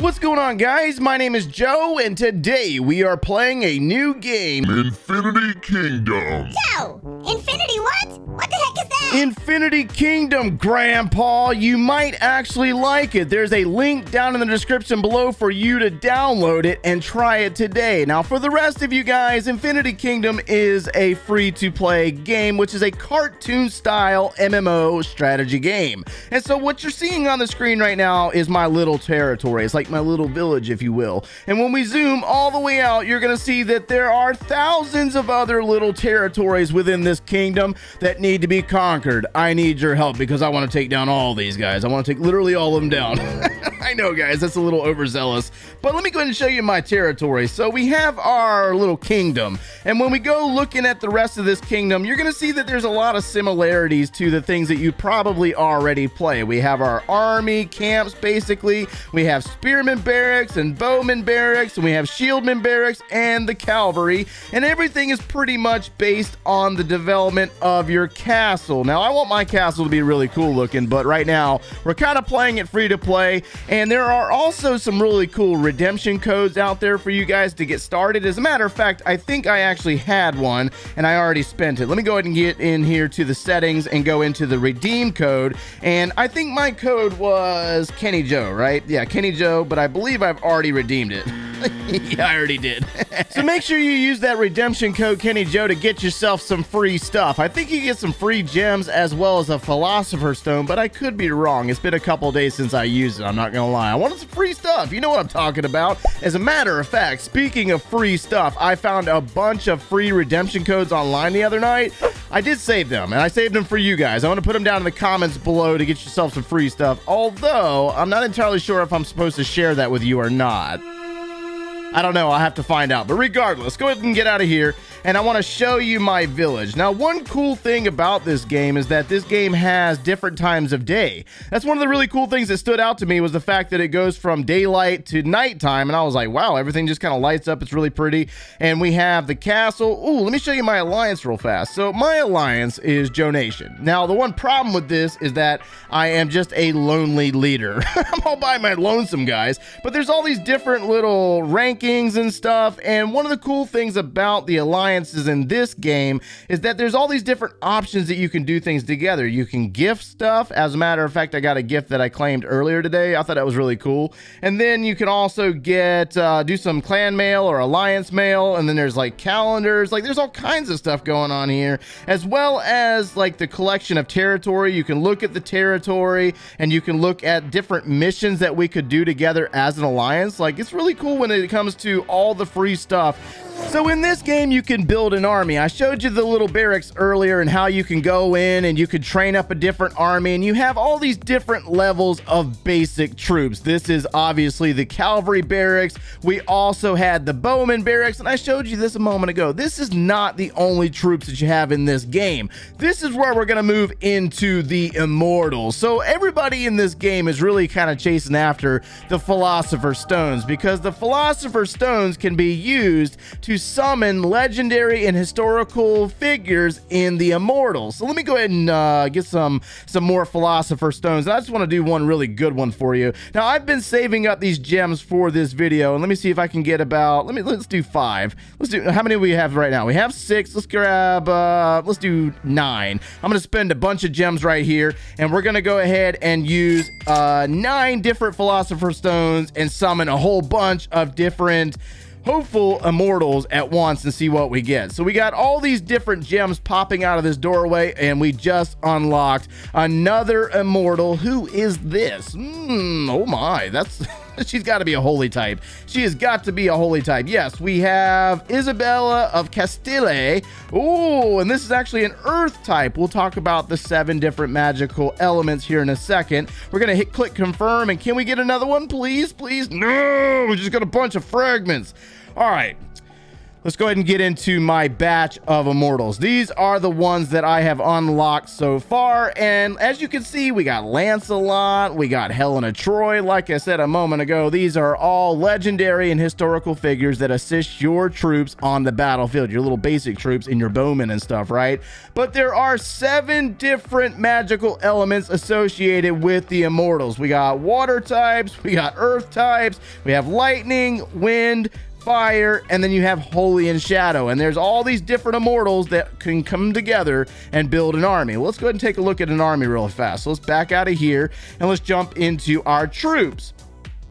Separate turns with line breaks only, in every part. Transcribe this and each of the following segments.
What's going on, guys? My name is Joe, and today we are playing a new game.
Infinity Kingdom.
Joe! Infinity what? What the heck is that?
Infinity Kingdom, Grandpa. You might actually like it. There's a link down in the description below for you to download it and try it today. Now, for the rest of you guys, Infinity Kingdom is a free-to-play game, which is a cartoon-style MMO strategy game. And so what you're seeing on the screen right now is my little territory. It's like my little village, if you will. And when we zoom all the way out, you're going to see that there are thousands of other little territories within this kingdom that need to be conquered. I need your help because I want to take down all these guys. I want to take literally all of them down. I know, guys, that's a little overzealous, but let me go ahead and show you my territory. So we have our little kingdom, and when we go looking at the rest of this kingdom, you're going to see that there's a lot of similarities to the things that you probably already play. We have our army camps, basically. We have spearmen barracks and bowman barracks, and we have shieldman barracks and the cavalry, and everything is pretty much based on the development of your castle. Now, I want my castle to be really cool looking, but right now we're kind of playing it free to play. And there are also some really cool redemption codes out there for you guys to get started. As a matter of fact, I think I actually had one and I already spent it. Let me go ahead and get in here to the settings and go into the redeem code. And I think my code was kennyjo, right? Yeah, kennyjo, but I believe I've already redeemed it. Yeah, I already did. So make sure you use that redemption code kennyjo to get yourself some free stuff. I think you get some free gems as well as a philosopher's stone, but I could be wrong. It's been a couple days since I used it. I'm not gonna lie. I wanted some free stuff. You know what I'm talking about. As a matter of fact, speaking of free stuff, I found a bunch of free redemption codes online the other night. I did save them, and I saved them for you guys. I want to put them down in the comments below to get yourself some free stuff, although I'm not entirely sure if I'm supposed to share that with you or not. I don't know, I'll have to find out. But regardless, go ahead and get out of here. And I want to show you my village. Now, one cool thing about this game is that this game has different times of day. That's one of the really cool things that stood out to me was the fact that it goes from daylight to nighttime. And I was like, wow, everything just kind of lights up. It's really pretty. And we have the castle. Ooh, let me show you my alliance real fast. So my alliance is Joe Nation. Now, the one problem with this is that I am just a lonely leader. I'm all by my lonesome, guys. But there's all these different little rankings and stuff. And one of the cool things about the alliance in this game is that there's all these different options that you can do things together. You can gift stuff. As a matter of fact, I got a gift that I claimed earlier today. I thought that was really cool. And then you can also get do some clan mail or alliance mail, and then there's like calendars. Like there's all kinds of stuff going on here, as well as like the collection of territory. You can look at the territory and you can look at different missions that we could do together as an alliance. Like it's really cool when it comes to all the free stuff. So in this game, you can build an army. I showed you the little barracks earlier and how you can go in and you can train up a different army, and you have all these different levels of basic troops. This is obviously the cavalry barracks. We also had the bowman barracks, and I showed you this a moment ago. This is not the only troops that you have in this game. This is where we're going to move into the Immortals. So everybody in this game is really kind of chasing after the Philosopher's Stones, because the Philosopher's Stones can be used to summon legendary and historical figures in the Immortals. So let me go ahead and get some more Philosopher's Stones. I just want to do one really good one for you. Now, I've been saving up these gems for this video, and let me see if I can get about, let's do 5. Let's do, how many do we have right now? We have 6. Let's grab, let's do 9. I'm going to spend a bunch of gems right here, and we're going to go ahead and use 9 different Philosopher's Stones and summon a whole bunch of different hopeful immortals at once and see what we get. So we got all these different gems popping out of this doorway, and we just unlocked another immortal. Who is this? Oh my, that's she's got to be a holy type. She has got to be a holy type. Yes, we have Isabella of Castile. Oh, and this is actually an earth type. We'll talk about the 7 different magical elements here in a second. We're gonna hit click confirm, and can we get another one, please? Please? No, we just got a bunch of fragments. All right, let's go ahead and get into my batch of Immortals. These are the ones that I have unlocked so far, and as you can see, we got Lancelot, we got Helena Troy. Like I said a moment ago, these are all legendary and historical figures that assist your troops on the battlefield, your little basic troops and your bowmen and stuff, right? But there are 7 different magical elements associated with the Immortals. We got water types, we got earth types, we have lightning, wind, fire, and then you have holy and shadow, and there's all these different Immortals that can come together and build an army. Let's go ahead and take a look at an army real fast. So let's back out of here and let's jump into our troops.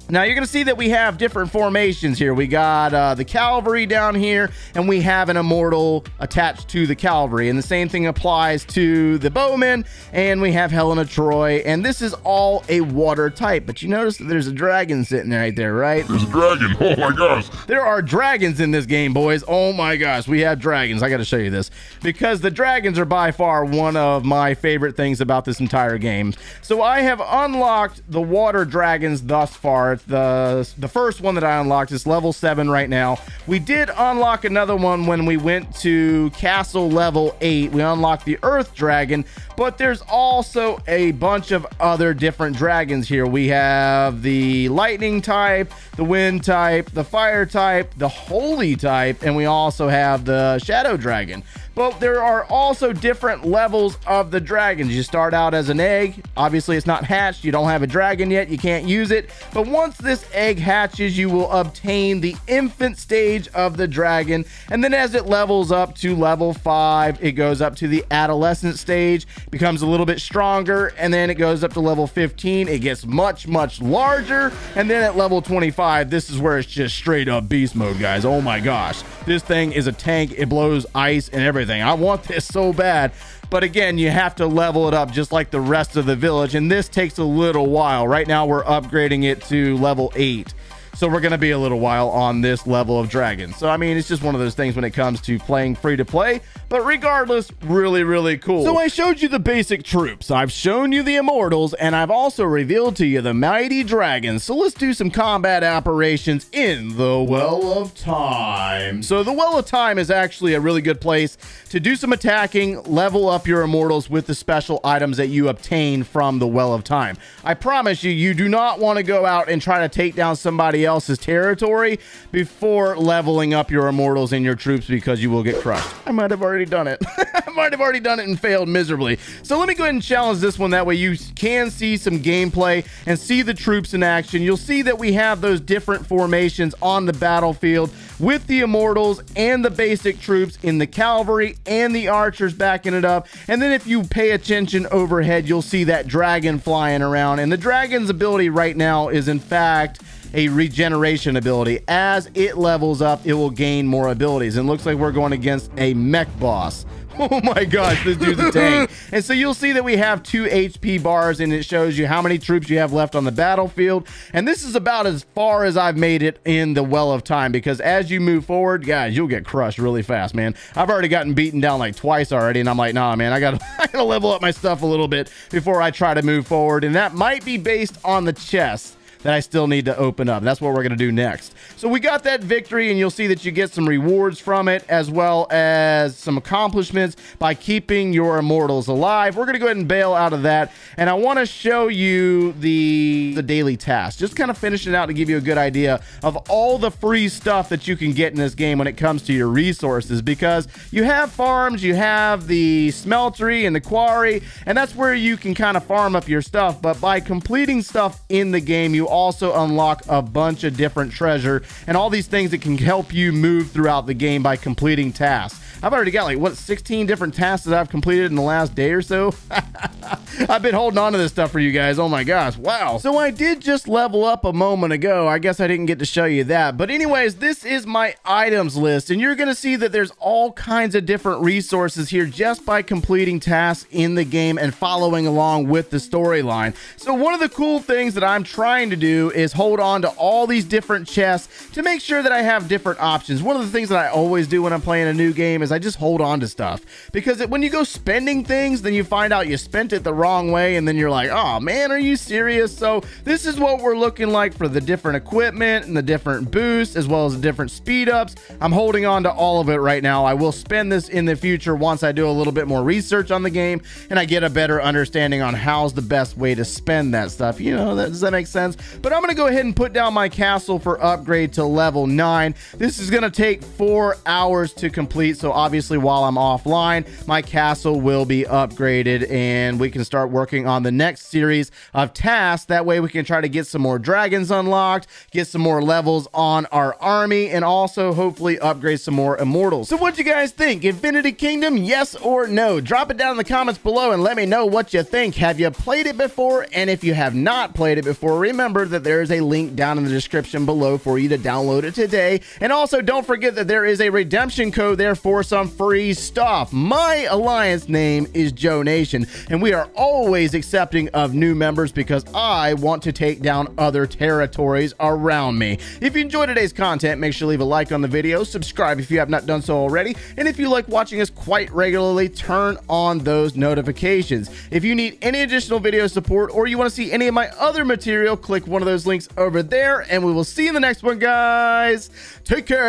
Now you're going to see that we have different formations here. We got the cavalry down here, and we have an Immortal attached to the cavalry, and the same thing applies to the bowmen, and we have Helena Troy, and this is all a water type. But you notice that there's a dragon sitting right there, right?
There's a dragon. Oh my gosh.
There are dragons in this game, boys. Oh my gosh, we have dragons. I got to show you this because the dragons are by far one of my favorite things about this entire game. So I have unlocked the water dragons thus far. The first one that I unlocked is level 7 right now. We did unlock another one when we went to castle level 8. We unlocked the earth dragon, but there's also a bunch of other different dragons here. We have the lightning type, the wind type, the fire type, the holy type, and we also have the shadow dragon. But there are also different levels of the dragons. You start out as an egg. Obviously, it's not hatched. You don't have a dragon yet. You can't use it. But once this egg hatches, you will obtain the infant stage of the dragon. And then as it levels up to level 5, it goes up to the adolescent stage, becomes a little bit stronger, and then it goes up to level 15. It gets much, much larger. And then at level 25, this is where it's just straight up beast mode, guys. Oh my gosh. This thing is a tank. It blows ice and everything. I want this so bad, but again, you have to level it up just like the rest of the village, and this takes a little while. Right now we're upgrading it to level 8, so we're going to be a little while on this level of dragon. So I mean, it's just one of those things when it comes to playing free to play, but regardless, really, really cool. So I showed you the basic troops, I've shown you the Immortals, and I've also revealed to you the mighty dragons. So let's do some combat operations in the Well of Time. So the Well of Time is actually a really good place to do some attacking, level up your Immortals with the special items that you obtain from the Well of Time. I promise you, you do not want to go out and try to take down somebody else's territory before leveling up your Immortals and your troops, because you will get crushed. I might have already done it. I might have already done it and failed miserably. So let me go ahead and challenge this one. That way you can see some gameplay and see the troops in action. You'll see that we have those different formations on the battlefield with the Immortals and the basic troops in the cavalry and the archers backing it up. And then if you pay attention overhead, you'll see that dragon flying around. And the dragon's ability right now is in fact a regeneration ability. As it levels up, it will gain more abilities. And looks like we're going against a mech boss. Oh my gosh, this dude's a tank. And so you'll see that we have 2 HP bars, and it shows you how many troops you have left on the battlefield. And this is about as far as I've made it in the Well of Time, because as you move forward, guys, you'll get crushed really fast, man. I've already gotten beaten down like twice already, and I'm like, nah, man, I gotta level up my stuff a little bit before I try to move forward. And that might be based on the chest that I still need to open up. That's what we're going to do next. So we got that victory, and you'll see that you get some rewards from it, as well as some accomplishments by keeping your Immortals alive. We're going to go ahead and bail out of that, and I want to show you the daily tasks. Just kind of finish it out to give you a good idea of all the free stuff that you can get in this game when it comes to your resources, because you have farms, you have the smeltery and the quarry, and that's where you can kind of farm up your stuff. But by completing stuff in the game, you also unlock a bunch of different treasure and all these things that can help you move throughout the game by completing tasks. I've already got like, what, 16 different tasks that I've completed in the last day or so. I've been holding on to this stuff for you guys. Oh my gosh. Wow. So I did just level up a moment ago. I guess I didn't get to show you that. But anyways, this is my items list, and you're going to see that there's all kinds of different resources here just by completing tasks in the game and following along with the storyline. So one of the cool things that I'm trying to do is hold on to all these different chests to make sure that I have different options. One of the things that I always do when I'm playing a new game is I just hold on to stuff, because when you go spending things, then you find out you spent it the wrong way, and then you're like, oh man, are you serious? So this is what we're looking like for the different equipment and the different boosts, as well as the different speed ups. I'm holding on to all of it right now. I will spend this in the future once I do a little bit more research on the game and I get a better understanding on how's the best way to spend that stuff. You know, does that make sense? But I'm going to go ahead and put down my castle for upgrade to level 9. This is going to take 4 hours to complete. So obviously while I'm offline, my castle will be upgraded and we can start working on the next series of tasks. That way we can try to get some more dragons unlocked, get some more levels on our army, and also hopefully upgrade some more immortals. So what do you guys think? Infinity Kingdom, yes or no? Drop it down in the comments below and let me know what you think. Have you played it before? And if you have not played it before, remember that there is a link down in the description below for you to download it today. And also don't forget that there is a redemption code there for some free stuff. My alliance name is Joe Nation, and we are always accepting of new members because I want to take down other territories around me. If you enjoyed today's content, make sure to leave a like on the video, subscribe if you have not done so already, and if you like watching us quite regularly, turn on those notifications. If you need any additional video support or you want to see any of my other material, click one of those links over there, and we will see you in the next one, guys. Take care.